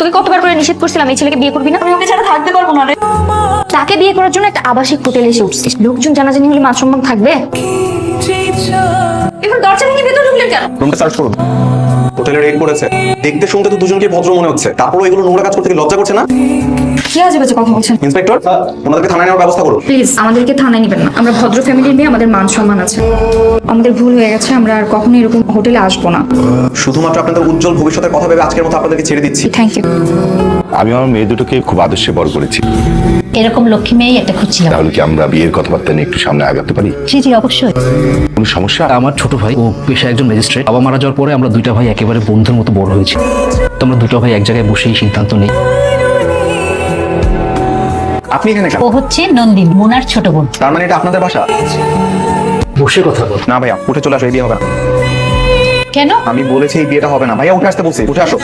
তোকে কতবার করে নিষেধ করছিলাম এই ছেলেকে বিয়ে করবি না? আমি ওকে ছাড়া থাকতে পারবো না রে। তাকে বিয়ে করার জন্য একটা আবাসিক হোটেলে এসে উঠছিস, লোকজন জানাজানি হলে মান সম্মান থাকবে? এখন দরজা ভেঙে ভেতরে ঢুকলেন কেন? রুমটা সার্চ করুন। হোটেলে রেড করেছে। দেখতে শুনতে তো দুজনকে ভদ্র মনে হচ্ছে, তারপরও এগুলো নোংরা কাজ করতে কি লজ্জা করছে না? কি আজে বাজে কথা বলছেন? ইন্সপেক্টর, ওনাদেরকে থানায় নেওয়ার ব্যবস্থা করুন। প্লিজ আমাদেরকে থানায় নেবেন না, আমরা ভদ্র ফ্যামিলির মেয়ে, আমাদের মান সম্মান আছে। আমাদের ভুল হয়ে গেছে, আমরা আর কখনো এরকম হোটেলে আসবো না। শুধুমাত্র আপনাদের উজ্জ্বল ভবিষ্যতের কথা ভেবে আজকের মতো আপনাদেরকে ছেড়ে দিচ্ছি। Thank you. আমি আমার মেয়ে দুটোকে খুব আদর্শে বড় করেছি। এরকম লক্ষ্মী মেয়ে একটা খুঁজছিলাম। তাহলে কি আমরা বিয়ের কথাবার্তা নিয়ে একটু সামনে আগাতে পারি? জি জি অবশ্যই। কোনো সমস্যা? আমার ছোট ভাই ও পেশায় একজন ম্যাজিস্ট্রেট। বাবা মারা যাওয়ার পরে আমরা দুইটা ভাই একেবারে বন্ধুর মতো বড় হয়েছি। তো আমরা দুটো ভাই এক জায়গায় বসেই সিদ্ধান্ত নেই। আপনি এখানে কেন? ও হচ্ছে নন্দিনী, মোনার ছোট বোন। তার মানে এটা আপনাদের বাসা? বসে কথা বল। না ভাইয়া, উঠে চলে আসো, এই বিয়ে হবে না। কেন? আমি বলেছি এই বিয়েটা হবে না। ভাইয়া উঠে আসতে বলছি, উঠে আসো।